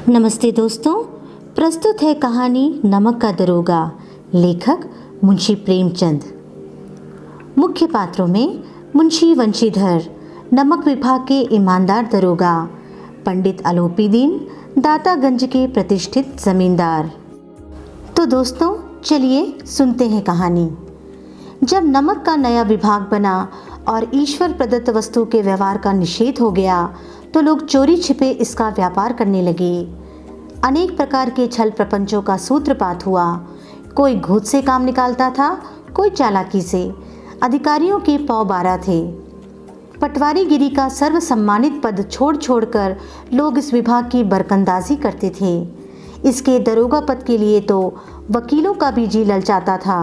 नमस्ते दोस्तों, प्रस्तुत है कहानी नमक का दरोगा। लेखक मुंशी प्रेमचंद। मुख्य पात्रों में मुंशी वंशीधर, नमक विभाग के ईमानदार दरोगा, पंडित आलोपीदीन, दातागंज के प्रतिष्ठित जमींदार। तो दोस्तों चलिए सुनते हैं कहानी। जब नमक का नया विभाग बना और ईश्वर प्रदत्त वस्तु के व्यवहार का निषेध हो गया तो लोग चोरी छिपे इसका व्यापार करने लगे। अनेक प्रकार के छल प्रपंचों का सूत्रपात हुआ। कोई घूस से काम निकालता था, कोई चालाकी से। अधिकारियों के पौ 12 थे। पटवारीगिरी का सर्वसम्मानित पद छोड़ छोड़कर लोग इस विभाग की बरकंदाजी करते थे। इसके दरोगा पद के लिए तो वकीलों का भी जी ललचाता था।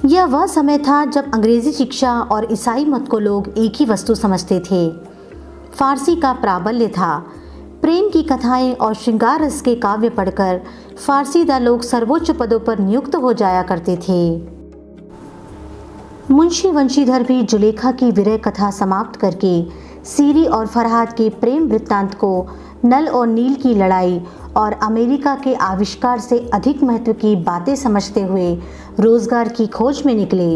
यह वह समय था जब अंग्रेजी शिक्षा और ईसाई मत को लोग एक ही वस्तु समझते थे। फारसी का प्राबल्य था। प्रेम की कथाएं और श्रृंगार रस के काव्य पढ़कर फारसीदा लोग सर्वोच्च पदों पर नियुक्त हो जाया करते थे। मुंशी वंशीधर भी जुलेखा की विरह कथा समाप्त करके सीरी और फरहाद के प्रेम वृत्तांत को नल और नील की लड़ाई और अमेरिका के आविष्कार से अधिक महत्व की बातें समझते हुए रोजगार की खोज में निकले।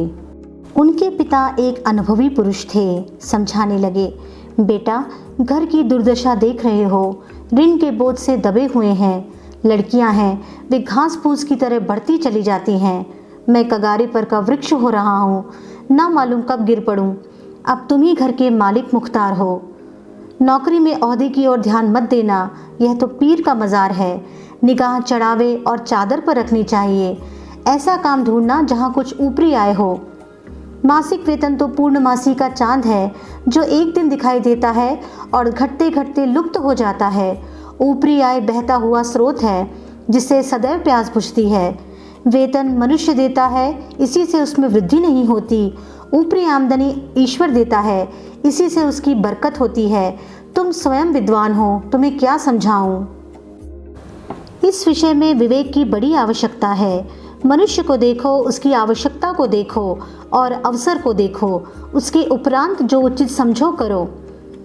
उनके पिता एक अनुभवी पुरुष थे। समझाने लगे, बेटा घर की दुर्दशा देख रहे हो, ऋण के बोझ से दबे हुए हैं। लड़कियां हैं, वे घास फूस की तरह बढ़ती चली जाती हैं। मैं कगारे पर का वृक्ष हो रहा हूँ, ना मालूम कब गिर पड़ूं। अब तुम ही घर के मालिक मुख्तार हो। नौकरी में ओहदे की ओर ध्यान मत देना, यह तो पीर का मज़ार है। निगाह चढ़ावे और चादर पर रखनी चाहिए। ऐसा काम ढूंढना जहाँ कुछ ऊपरी आय हो। मासिक वेतन तो पूर्णमासी का चांद है जो एक दिन दिखाई देता है और घटते घटते लुप्त हो जाता है। ऊपरी आय बहता हुआ स्रोत है जिससे सदैव प्यास बुझती है। वेतन मनुष्य देता है, इसी से उसमें वृद्धि नहीं होती। ऊपरी आमदनी ईश्वर देता है, इसी से उसकी बरकत होती है। तुम स्वयं विद्वान हो, तुम्हें क्या समझाऊं। इस विषय में विवेक की बड़ी आवश्यकता है। मनुष्य को देखो, उसकी आवश्यकता को देखो और अवसर को देखो। उसके उपरांत जो उचित समझो करो।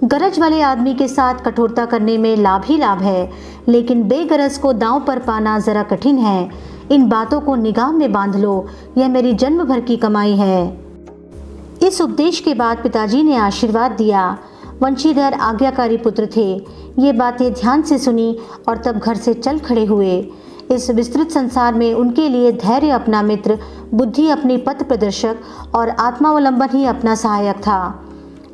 गरज वाले आदमी के साथ कठोरता करने में लाभ ही लाभ है, लेकिन बेगरज को दांव पर पाना जरा कठिन है। इन बातों को निगाह में बांध लो, यह मेरी जन्म भर की कमाई है। इस उपदेश के बाद पिताजी ने आशीर्वाद दिया। वंशीधर आज्ञाकारी पुत्र थे। ये बातें ध्यान से सुनी और तब घर से चल खड़े हुए। इस विस्तृत संसार में उनके लिए धैर्य अपना मित्र, बुद्धि अपनी पथ प्रदर्शक और आत्मावलंबन ही अपना सहायक था।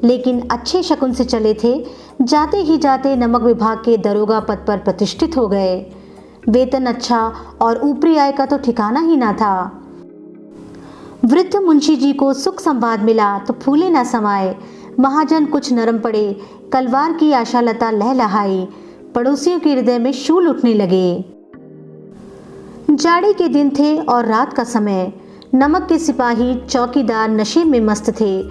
लेकिन अच्छे शकुन से चले थे। जाते ही जाते नमक विभाग के दरोगा पद पर प्रतिष्ठित हो गए। वेतन अच्छा और ऊपरी आय का तो ठिकाना ही ना था। वृद्ध मुंशी जी को सुख संवाद मिला तो फूले ना समाये। महाजन कुछ नरम पड़े, कलवार की आशालता लहलहाई। पड़ोसियों के हृदय में शूल उठने लगे। जाड़े के दिन थे और रात का समय। नमक के सिपाही चौकीदार नशे में मस्त थे।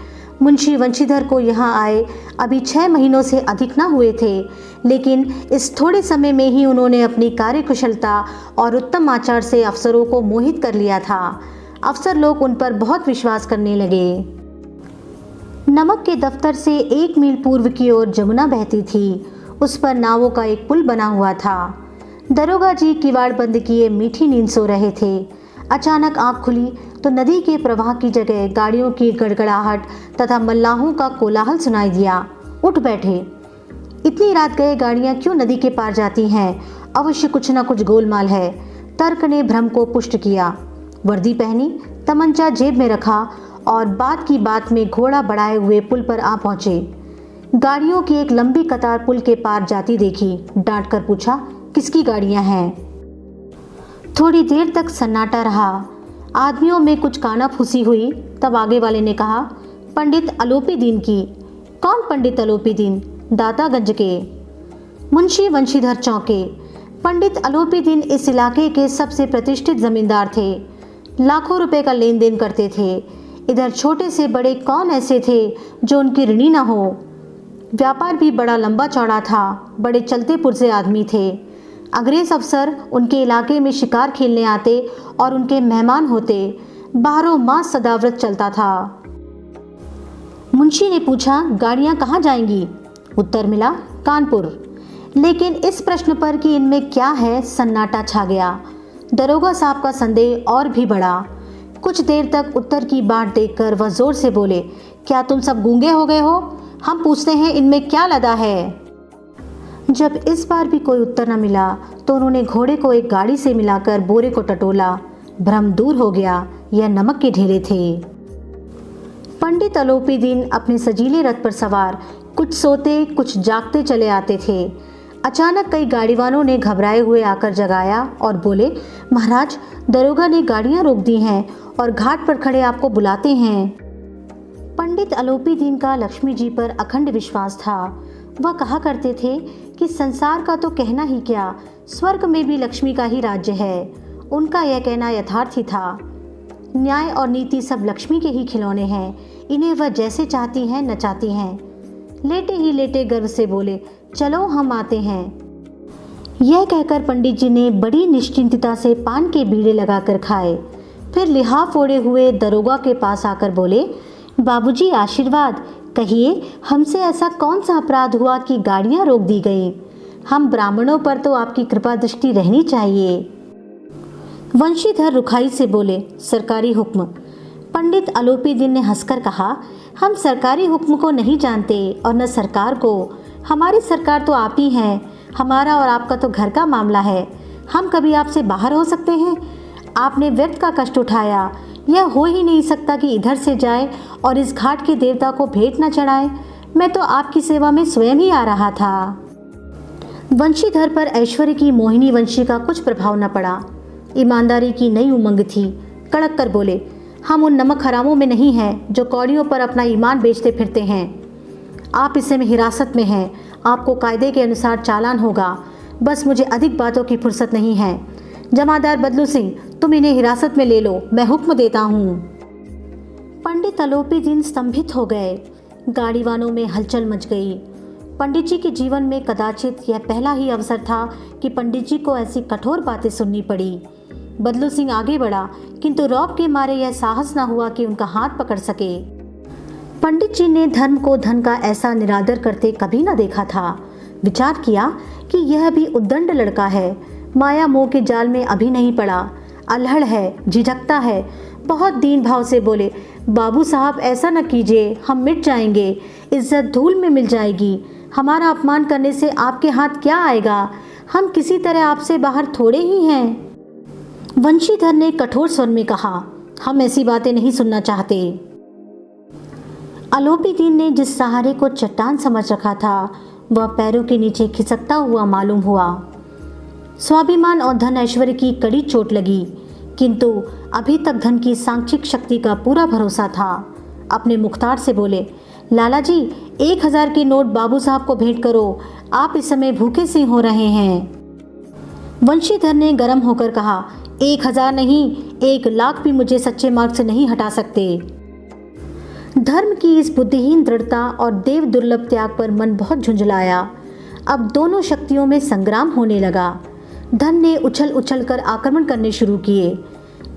मुंशी वंशीधर को यहाँ आए अभी 6 महीनों से अधिक न हुए थे, लेकिन इस थोड़े समय में ही उन्होंने अपनी कार्यकुशलता और उत्तम आचार से अफसरों को मोहित कर लिया था। अफसर लोग उन पर बहुत विश्वास करने लगे। नमक के दफ्तर से 1 मील पूर्व की ओर जमुना बहती थी। उस पर नावों का एक पुल बना हुआ था। दरोगा जी किवाड़ बंद किए मीठी नींद सो रहे थे। अचानक आंख खुली तो नदी के प्रवाह की जगह गाड़ियों की गड़गड़ाहट तथा मल्लाहों का कोलाहल सुनाई दिया। उठ बैठे। इतनी रात गए गाड़ियां क्यों नदी के पार जाती हैं? अवश्य कुछ न कुछ गोलमाल है। तर्क ने भ्रम को पुष्ट किया। वर्दी पहनी, तमंचा जेब में रखा और बात की बात में घोड़ा बढ़ाए हुए पुल पर आ पहुंचे। गाड़ियों की एक लंबी कतार पुल के पार जाती देखी। डांट कर पूछा, किसकी गाड़ियां हैं? थोड़ी देर तक सन्नाटा रहा। आदमियों में कुछ कानाफूसी हुई। तब आगे वाले ने कहा, पंडित आलोपीदीन की। कौन पंडित आलोपीदीन? दातागंज के। मुंशी वंशीधर चौंके। पंडित आलोपीदीन इस इलाके के सबसे प्रतिष्ठित जमींदार थे। लाखों रुपए का लेन देन करते थे। इधर छोटे से बड़े कौन ऐसे थे जो उनकी ऋणी न हो। व्यापार भी बड़ा लंबा चौड़ा था। बड़े चलते पुरजे आदमी थे। अंग्रेज अफसर उनके इलाके में शिकार खेलने आते और उनके मेहमान होते। बारहों मास सदाव्रत चलता था। मुंशी ने पूछा, गाड़ियां कहाँ जाएंगी? उत्तर मिला, कानपुर। लेकिन इस प्रश्न पर कि इनमें क्या है, सन्नाटा छा गया। दरोगा साहब का संदेह और भी बढ़ा। कुछ देर तक उत्तर की बाट देखकर वह जोर से बोले, क्या तुम सब गूंगे हो गए हो? हम पूछते हैं इनमें क्या लदा है। जब इस बार भी कोई उत्तर न मिला तो उन्होंने घोड़े को एक गाड़ी से मिलाकर बोरे को टटोला। भ्रम दूर हो गया, यह नमक के ढेले थे। पंडित अलोपी दीन अपने सजीले रथ पर सवार कुछ सोते कुछ जागते चले आते थे। अचानक कई गाड़ीवानों ने घबराए हुए आकर जगाया और बोले, महाराज, दरोगा ने गाड़ियां रोक दी हैं और घाट पर खड़े आपको बुलाते हैं। पंडित अलोपी दीन का लक्ष्मी जी पर अखंड विश्वास था। वह कहा करते थे कि संसार का तो कहना ही क्या, स्वर्ग में भी लक्ष्मी का ही राज्य है। उनका यह कहना यथार्थ ही था। न्याय और नीति सब लक्ष्मी के ही खिलौने हैं, इन्हें वह जैसे चाहती हैं नचाती हैं। लेटे ही लेटे गर्व से बोले, चलो हम आते हैं। यह कहकर पंडित जी ने बड़ी निश्चिंतता से पान के बीड़े लगाकर खाए। फिर लिहाफ ओढ़े हुए दरोगा के पास आकर बोले, बाबूजी आशीर्वाद, कहिए हमसे ऐसा कौन सा अपराध हुआ कि गाड़ियां रोक दी गई? हम ब्राह्मणों पर तो आपकी कृपा दृष्टि रहनी चाहिए। वंशीधर रुखाई से बोले, सरकारी हुक्म। पंडित अलोपी दीन ने हंसकर कहा, हम सरकारी हुक्म को नहीं जानते और न सरकार को। हमारी सरकार तो आप ही हैं। हमारा और आपका तो घर का मामला है। हम कभी आपसे बाहर हो सकते हैं? आपने व्यर्थ का कष्ट उठाया। यह हो ही नहीं सकता कि इधर से जाए और इस घाट के देवता को भेंट न चढ़ाए। मैं तो आपकी सेवा में स्वयं ही आ रहा था। वंशीधर पर ऐश्वर्य की मोहिनी वंशी का कुछ प्रभाव न पड़ा। ईमानदारी की नई उमंग थी। कड़क कर बोले, हम उन नमक हरामों में नहीं हैं जो कौड़ियों पर अपना ईमान बेचते फिरते हैं। आप इस समय हिरासत में हैं। आपको कायदे के अनुसार चालान होगा। बस मुझे अधिक बातों की फुर्सत नहीं है। जमादार बदलू सिंह, तुम इन्हें हिरासत में ले लो, मैं हुक्म देता हूँ। पंडित अलोपी दीन स्तंभित हो गए। गाड़ीवानों में हलचल मच गई। पंडित जी के जीवन में कदाचित यह पहला ही अवसर था कि पंडित जी को ऐसी कठोर बातें सुननी पड़ी। बदलू सिंह आगे बढ़ा, किंतु रौब के मारे यह साहस न हुआ कि उनका हाथ पकड़ सके। पंडित जी ने धर्म को धन का ऐसा निरादर करते कभी न देखा था। विचार किया कि यह भी उद्दंड लड़का है, माया मोह के जाल में अभी नहीं पड़ा, अल्हड़ है, झिझकता है। बहुत दीन भाव से बोले, बाबू साहब ऐसा न कीजिए, हम मिट जाएंगे, इज्जत धूल में मिल जाएगी। हमारा अपमान करने से आपके हाथ क्या आएगा? हम किसी तरह आपसे बाहर थोड़े ही हैं। वंशीधर ने कठोर स्वर में कहा, हम ऐसी बातें नहीं सुनना चाहते। अलोपी दीन ने जिस सहारे को चट्टान समझ रखा था वह पैरों के नीचे खिसकता हुआ मालूम हुआ। स्वाभिमान और धन ऐश्वर्य की कड़ी चोट लगी, किंतु अभी तक धन की सांख्यिक शक्ति का पूरा भरोसा था। अपने मुख्तार से बोले, लाला जी 1000 के नोट बाबू साहब को भेंट करो, आप इस समय भूखे से हो रहे हैं। वंशीधर ने गर्म होकर कहा, 1000 नहीं, 1 लाख भी मुझे सच्चे मार्ग से नहीं हटा सकते। धर्म की इस बुद्धिहीन दृढ़ता और देव दुर्लभ त्याग पर मन बहुत झुंझलाया। अब दोनों शक्तियों में संग्राम होने लगा। धन ने उछल उछल कर आक्रमण करने शुरू किए।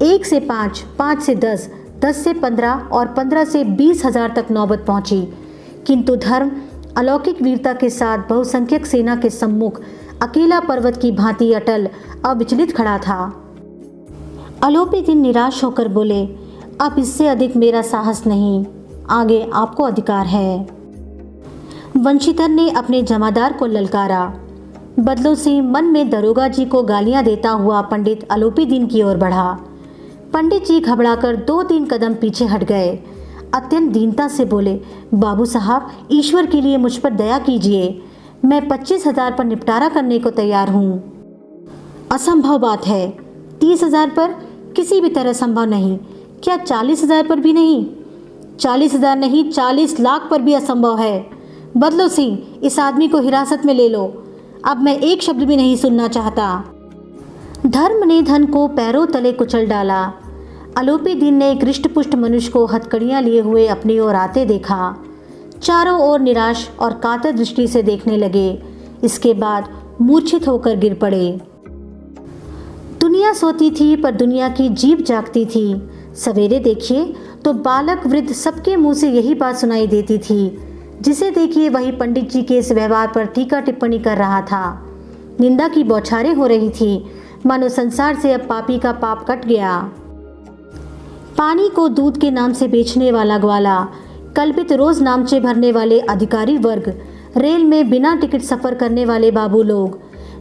1 से 5, 5 से 10, 10 से 15 और 15 से 20,000 तक नौबत पहुंची, किंतु धर्म अलौकिक वीरता के साथ बहुसंख्यक सेना के सम्मुख अकेला पर्वत की भांति अटल अविचलित खड़ा था। अलोपी दीन निराश होकर बोले, अब इससे अधिक मेरा साहस नहीं, आगे आपको अधिकार है। वंशीधर ने अपने जमादार को ललकारा। बदलू सिंह मन में दरोगा जी को गालियां देता हुआ पंडित अलोपी दीन की ओर बढ़ा। पंडित जी घबराकर 2-3 कदम पीछे हट गए। अत्यंत दीनता से बोले, बाबू साहब ईश्वर के लिए मुझ पर दया कीजिए, मैं 25,000 पर निपटारा करने को तैयार हूँ। असंभव बात है। 30,000 पर किसी भी तरह संभव नहीं। क्या 40,000 पर भी नहीं? 40,000 नहीं, 40 लाख पर भी असंभव है। बदलो सिंह, इस आदमी को हिरासत में ले लो। अब मैं एक शब्द भी नहीं सुनना चाहता। धर्म ने धन को पैरों तले कुचल डाला। अलोपी दीन ने एक हृष्टपुष्ट मनुष्य को हथकड़ियां लिए हुए अपनी ओर आते देखा। चारों ओर निराश और कातर दृष्टि से देखने लगे। इसके बाद मूर्छित होकर गिर पड़े। दुनिया सोती थी पर दुनिया की जीभ जागती थी। सवेरे देखिए तो बालक वृद्ध सबके मुंह से यही बात सुनाई देती थी, जिसे देखिए वही पंडित जी के इस व्यवहार पर टीका टिप्पणी कर रहा था। निंदा की बौछारें हो रही थी, मानो संसार से अब पापी का पाप कट गया। पानी को दूध के नाम से बेचने वाला ग्वाला, कल्पित रोज नामचे भरने वाले अधिकारी वर्ग, रेल में बिना टिकट सफर करने वाले बाबू लोग,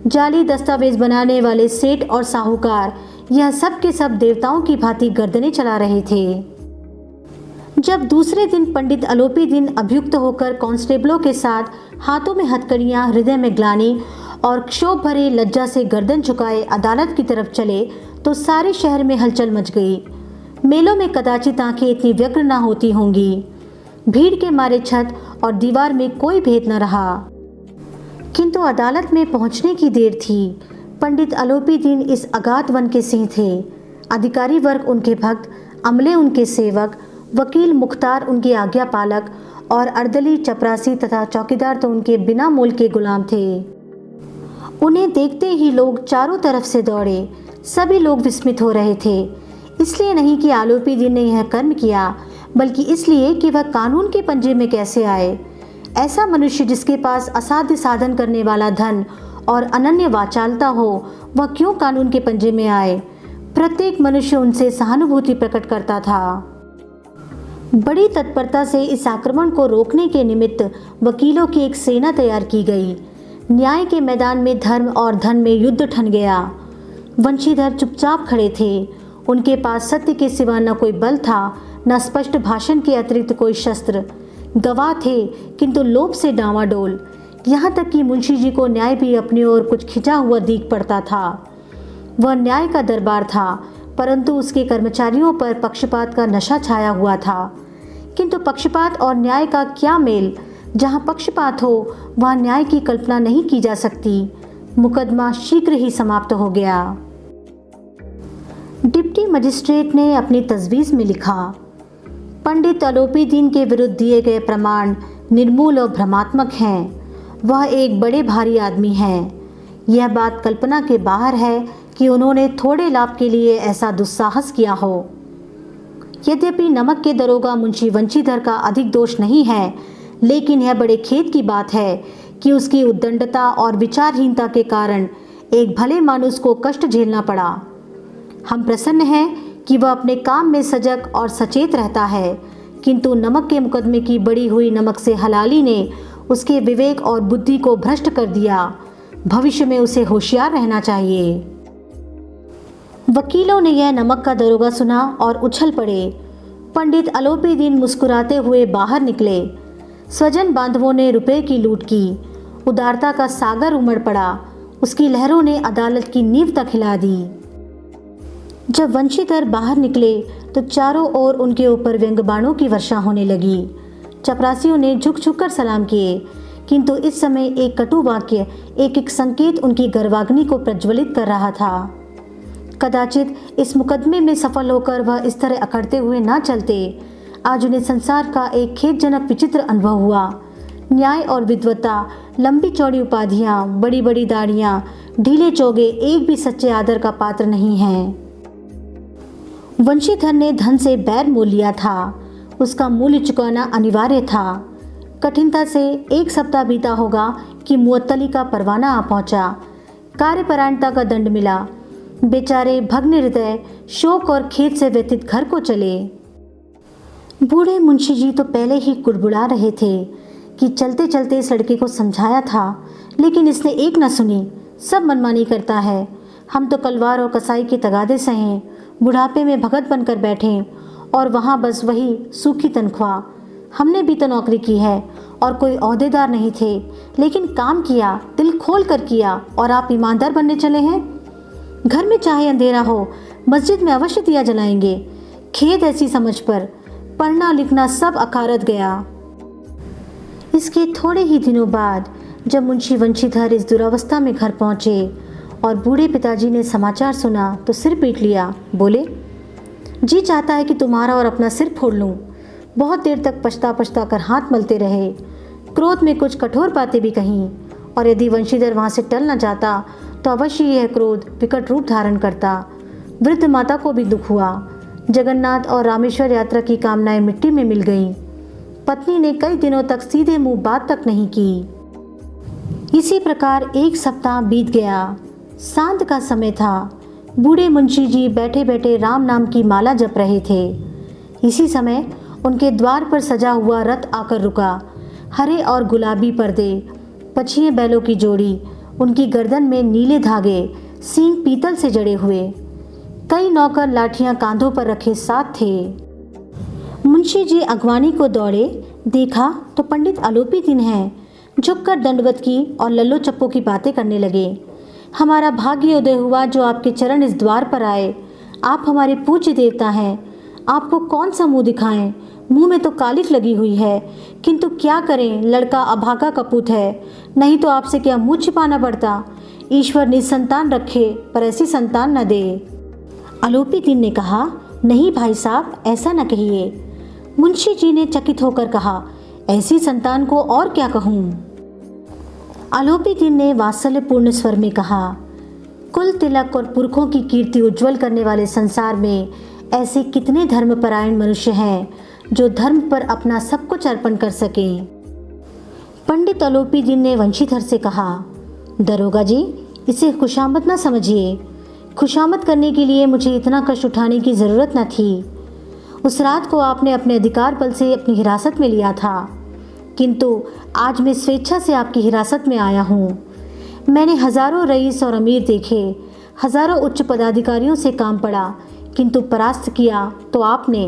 जाली दस्तावेज बनाने वाले सेठ और साहूकार, यह सब के सब देवताओं की भांति गर्दनें चला रहे थे। जब दूसरे दिन पंडित अलोपी दिन अभियुक्त होकर कांस्टेबलों के साथ हाथों में हथकड़ियां, हृदय में ग्लानि और क्षोभ भरे लज्जा से गर्दन झुकाए अदालत की तरफ चले तो सारे शहर में हलचल मच गई। मेलों में कदाचित आंखें इतनी व्यग्र न होती होंगी। भीड़ के मारे छत और दीवार में कोई भेद न रहा। किंतु अदालत में पहुंचने की देर थी। पंडित अलोपी दिन इस अगाध वन के सिंह थे। अधिकारी वर्ग उनके भक्त, अमले उनके सेवक, वकील मुख्तार उनके आज्ञा पालक और अर्दली, चपरासी तथा चौकीदार तो उनके बिना मोल के गुलाम थे। उन्हें देखते ही लोग चारों तरफ से दौड़े। सभी लोग विस्मित हो रहे थे, इसलिए नहीं कि आलोपी दिन ने यह कर्म किया, बल्कि इसलिए कि वह कानून के पंजे में कैसे आए। ऐसा मनुष्य जिसके पास असाध्य साधन करने वाला धन और अनन्य वाचालता हो, वह क्यों कानून के पंजे में आए? प्रत्येक मनुष्य उनसे सहानुभूति प्रकट करता था। बड़ी तत्परता से इस आक्रमण को रोकने के निमित्त वकीलों की एक सेना तैयार की गई। न्याय के मैदान में धर्म और धन में युद्ध ठन गया। वंशीधर चुपचाप खड़े थे। उनके पास सत्य के सिवा न कोई बल था, न स्पष्ट भाषण के अतिरिक्त कोई शस्त्र। गवाह थे किंतु लोभ से डांवाडोल। यहाँ तक कि मुंशी जी को न्याय भी अपनी ओर कुछ खिंचा हुआ दिख पड़ता था। वह न्याय का दरबार था, परंतु उसके कर्मचारियों पर पक्षपात का नशा छाया हुआ था। किंतु पक्षपात और न्याय का क्या मेल? जहाँ पक्षपात हो वहाँ न्याय की कल्पना नहीं की जा सकती। मुकदमा शीघ्र ही समाप्त हो गया। डिप्टी मजिस्ट्रेट ने अपनी तजवीज़ में लिखा, पंडित अलोपी दिन के विरुद्ध दिए गए प्रमाण निर्मूल और भ्रमात्मक हैं। वह एक बड़े भारी आदमी हैं। यह बात कल्पना के बाहर है कि उन्होंने थोड़े लाभ के लिए ऐसा दुस्साहस किया हो। यद्यपि नमक के दरोगा मुंशी वंशीधर का अधिक दोष नहीं है, लेकिन यह बड़े खेद की बात है कि उसकी उद्दंडता और विचारहीनता के कारण एक भले मानुस को कष्ट झेलना पड़ा। हम प्रसन्न हैं कि वह अपने काम में सजग और सचेत रहता है, किंतु नमक के मुकदमे की बड़ी हुई नमक से हलाली ने उसके विवेक और बुद्धि को भ्रष्ट कर दिया। भविष्य में उसे होशियार रहना चाहिए। वकीलों ने यह नमक का दरोगा सुना और उछल पड़े। पंडित अलोपी दिन मुस्कुराते हुए बाहर निकले। स्वजन बांधवों ने रुपए की लूट की। उदारता का सागर उमड़ पड़ा। उसकी लहरों ने अदालत की नींव तक हिला दी। जब वंशीधर बाहर निकले तो चारों ओर उनके ऊपर व्यंग्यबाणों की वर्षा होने लगी। चपरासियों ने झुक झुक कर सलाम किए, किंतु इस समय एक कटु वाक्य, एक एक संकेत उनकी गर्वाग्नि को प्रज्वलित कर रहा था। कदाचित इस मुकदमे में सफल होकर वह इस तरह अकड़ते हुए ना चलते। आज उन्हें संसार का एक खेदजनक विचित्र अनुभव हुआ। न्याय और विद्वता, लंबी चौड़ी उपाधियां, बड़ी बड़ी दाढ़ियां, ढीले चोगे एक भी सच्चे आदर का पात्र नहीं हैं। वंशीधर ने धन से बैर मोल लिया था। उसका मूल्य चुकाना अनिवार्य था। कठिनता से एक सप्ताह बीता होगा कि मुअत्तली का परवाना आ पहुंचा। कार्यपरायणता का दंड मिला। बेचारे भग्न हृदय शोक और खेद से व्यथित घर को चले। बूढ़े मुंशी जी तो पहले ही कुड़बुड़ा रहे थे कि चलते चलते इस लड़के को समझाया था, लेकिन इसने एक न सुनी। सब मनमानी करता है। हम तो कलवार और कसाई के तगादे सहें, बुढ़ापे में भगत बनकर बैठे और वहाँ बस वही सूखी तनख्वाह। हमने भी तो नौकरी की है और कोई ओहदेदार नहीं थे, लेकिन काम किया, दिल खोल कर किया, और आप ईमानदार बनने चले हैं। घर में चाहे अंधेरा हो, मस्जिद में अवश्य दिया जलाएंगे। खेद ऐसी समझ पर पढ़ना लिखना सब अकारत गया। इसके थोड़े ही दिनों बाद जब मुंशी वंशीधर इस दुरावस्था में घर पहुँचे और बूढ़े पिताजी ने समाचार सुना तो सिर पीट लिया। बोले, जी चाहता है कि तुम्हारा और अपना सिर फोड़ लूँ। बहुत देर तक पछता कर हाथ मलते रहे। क्रोध में कुछ कठोर बातें भी कहीं, और यदि वंशीधर वहाँ से टल न जाता तो अवश्य यह क्रोध विकट रूप धारण करता। वृद्ध माता को भी दुख हुआ। जगन्नाथ और रामेश्वर यात्रा की कामनाएं मिट्टी में मिल गईं। पत्नी ने कई दिनों तक सीधे मुंह बात तक नहीं की। इसी प्रकार एक सप्ताह बीत गया। सांत का समय था। बूढ़े मुंशी जी बैठे बैठे राम नाम की माला जप रहे थे। इसी समय उनके द्वार पर सजा हुआ रथ आकर रुका। हरे और गुलाबी पर्दे, पछिए बैलों की जोड़ी, उनकी गर्दन में नीले धागे, सींग पीतल से जड़े हुए। कई नौकर लाठियां कांधों पर रखे साथ थे। मुंशी जी अगवानी को दौड़े। देखा तो पंडित आलोपी दिन हैं। झुककर दंडवत की और लल्लो चप्पो की बातें करने लगे। हमारा भाग्य उदय हुआ जो आपके चरण इस द्वार पर आए। आप हमारे पूज्य देवता हैं। आपको कौन सा मुंह दिखाएं? मुंह में तो कालिख लगी हुई है, किंतु क्या करें, लड़का अभागा कपूत है। नहीं तो आपसे क्या मुंह छिपाना पड़ता। ईश्वर निसंतान रखे पर ऐसी संतान न दे। आलोपी दिन ने कहा, नहीं भाई साहब, ऐसा न कहिए। मुंशी जी ने चकित होकर कहा, ऐसी संतान को और क्या कहूँ। आलोपी दिन ने वात्सल्यपूर्ण स्वर में कहा, कुल तिलक और पुरखों की कीर्ति उज्जवल करने वाले संसार में ऐसे कितने धर्मपरायण मनुष्य हैं जो धर्म पर अपना सब कुछ अर्पण कर सकें। पंडित आलोपी दिन ने वंशीधर से कहा, दरोगा जी, इसे खुशामद न समझिए। खुशामद करने के लिए मुझे इतना कष्ट उठाने की ज़रूरत न थी। उस रात को आपने अपने अधिकार बल से अपनी हिरासत में लिया था, किंतु आज मैं स्वेच्छा से आपकी हिरासत में आया हूँ। मैंने हजारों रईस और अमीर देखे, हजारों उच्च पदाधिकारियों से काम पड़ा, किंतु परास्त किया तो आपने।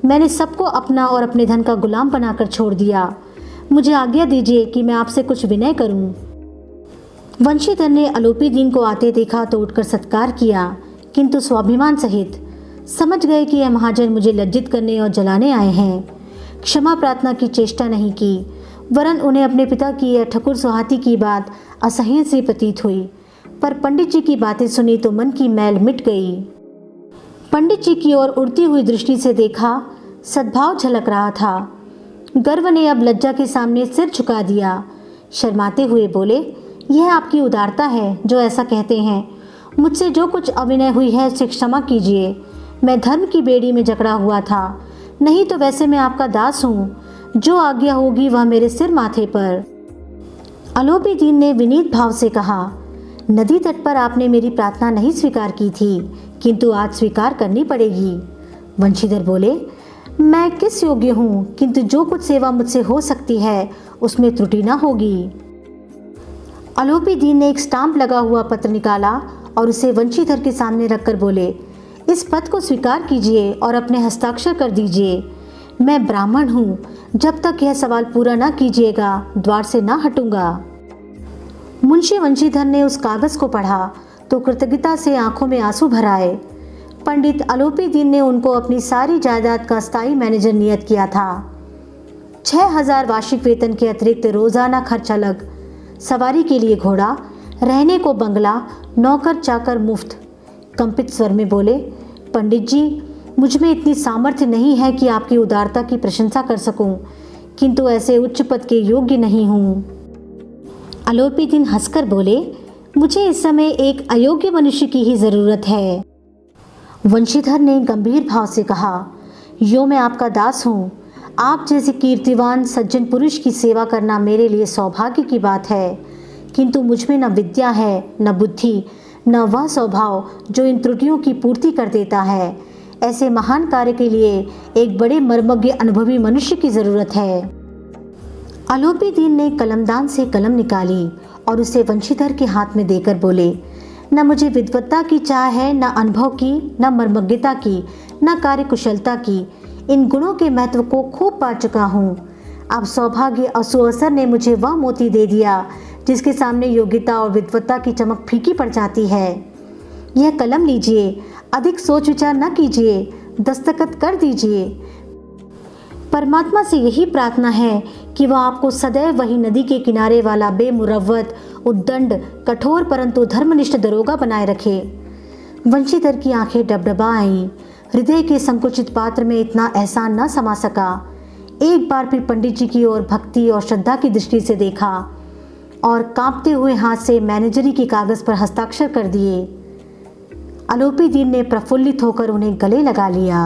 मैंने सबको अपना और अपने धन का गुलाम बनाकर छोड़ दिया। मुझे आज्ञा दीजिए कि मैं आपसे कुछ विनय करूं। वंशीधर ने आलोपी दिन को आते देखा तो उठकर सत्कार किया, किंतु स्वाभिमान सहित। समझ गए कि यह महाजन मुझे लज्जित करने और जलाने आए हैं। क्षमा प्रार्थना की चेष्टा नहीं की, वरन उन्हें अपने पिता की यह ठकुर सुहाती की बात असह्य सी प्रतीत हुई। पर पंडित जी की बातें सुनी तो मन की मैल मिट गई। पंडित जी की ओर उड़ती हुई दृष्टि से देखा, सद्भाव झलक रहा था। गर्व ने अब लज्जा के सामने सिर झुका दिया। शर्माते हुए बोले, यह आपकी उदारता है जो ऐसा कहते हैं। मुझसे जो कुछ अविनय हुई है उसे क्षमा कीजिए। मैं धर्म की बेड़ी में जकड़ा हुआ था, नहीं तो वैसे मैं आपका दास हूँ। जो आज्ञा होगी वह मेरे सिर माथे पर। आलोपी दीन ने विनीत भाव से कहा, नदी तट पर आपने मेरी प्रार्थना नहीं स्वीकार की थी, किंतु आज स्वीकार करनी पड़ेगी। वंशीधर बोले, मैं किस योग्य हूँ, किंतु जो कुछ सेवा मुझसे हो सकती है उसमें त्रुटि ना होगी। आलोपी दीन ने एक स्टाम्प लगा हुआ पत्र निकाला और उसे वंशीधर के सामने रखकर बोले, इस पद को स्वीकार कीजिए और अपने हस्ताक्षर कर दीजिए। मैं ब्राह्मण हूँ, जब तक यह सवाल पूरा ना कीजिएगा द्वार से ना हटूंगा। मुंशी वंशीधर ने उस कागज को पढ़ा तो कृतज्ञता से आंखों में आंसू भर आए। पंडित आलोपी दीन ने उनको अपनी सारी जायदाद का स्थायी मैनेजर नियत किया था। 6000 वार्षिक वेतन के अतिरिक्त रोजाना खर्च अलग, सवारी के लिए घोड़ा, रहने को बंगला, नौकर चाकर मुफ्त। कंपित स्वर में बोले, पंडित जी, मुझ में इतनी सामर्थ्य नहीं है कि आपकी उदारता की प्रशंसा कर सकूं, किंतु ऐसे उच्च पद के योग्य नहीं हूं। आलोपी दिन हंसकर बोले, मुझे इस समय एक अयोग्य मनुष्य की ही जरूरत है। वंशीधर ने गंभीर भाव से कहा, यो मैं आपका दास हूँ। आप जैसे कीर्तिवान सज्जन पुरुष की सेवा करना मेरे लिए सौभाग्य की बात है, किंतु मुझ में न विद्या है, न बुद्धि, न वह स्वभाव जो इन त्रुटियों की पूर्ति कर देता है। ऐसे महान कार्य के लिए एक बड़े मर्मज्ञ अनुभवी मनुष्य की जरूरत है। आलोपी दीन ने कलमदान से कलम निकाली और उसे वंशीधर के हाथ में देकर बोले, न मुझे विद्वत्ता की चाह है, न अनुभव की, न मर्मज्ञता की, न कार्यकुशलता की। इन गुणों के महत्व को खूब पा चुका हूँ। अब सौभाग्य और सुअवसर ने मुझे वह मोती दे दिया जिसके सामने योग्यता और विद्वत्ता की चमक फीकी पड़ जाती है। यह कलम लीजिए, अधिक सोच विचार न कीजिए, दस्तखत कर दीजिए। परमात्मा से यही प्रार्थना है कि वह आपको सदैव वही नदी के किनारे वाला बेमुरव्वत, उद्दंड, कठोर परंतु धर्मनिष्ठ दरोगा बनाए रखे। वंशीधर की आंखें डबडबा आईं। हृदय के संकुचित पात्र में इतना एहसान न समा सका। एक बार फिर पंडित जी की ओर भक्ति और श्रद्धा की दृष्टि से देखा और कांपते हुए हाथ से मैनेजरी के कागज पर हस्ताक्षर कर दिए। आलोपी दीन ने प्रफुल्लित होकर उन्हें गले लगा लिया।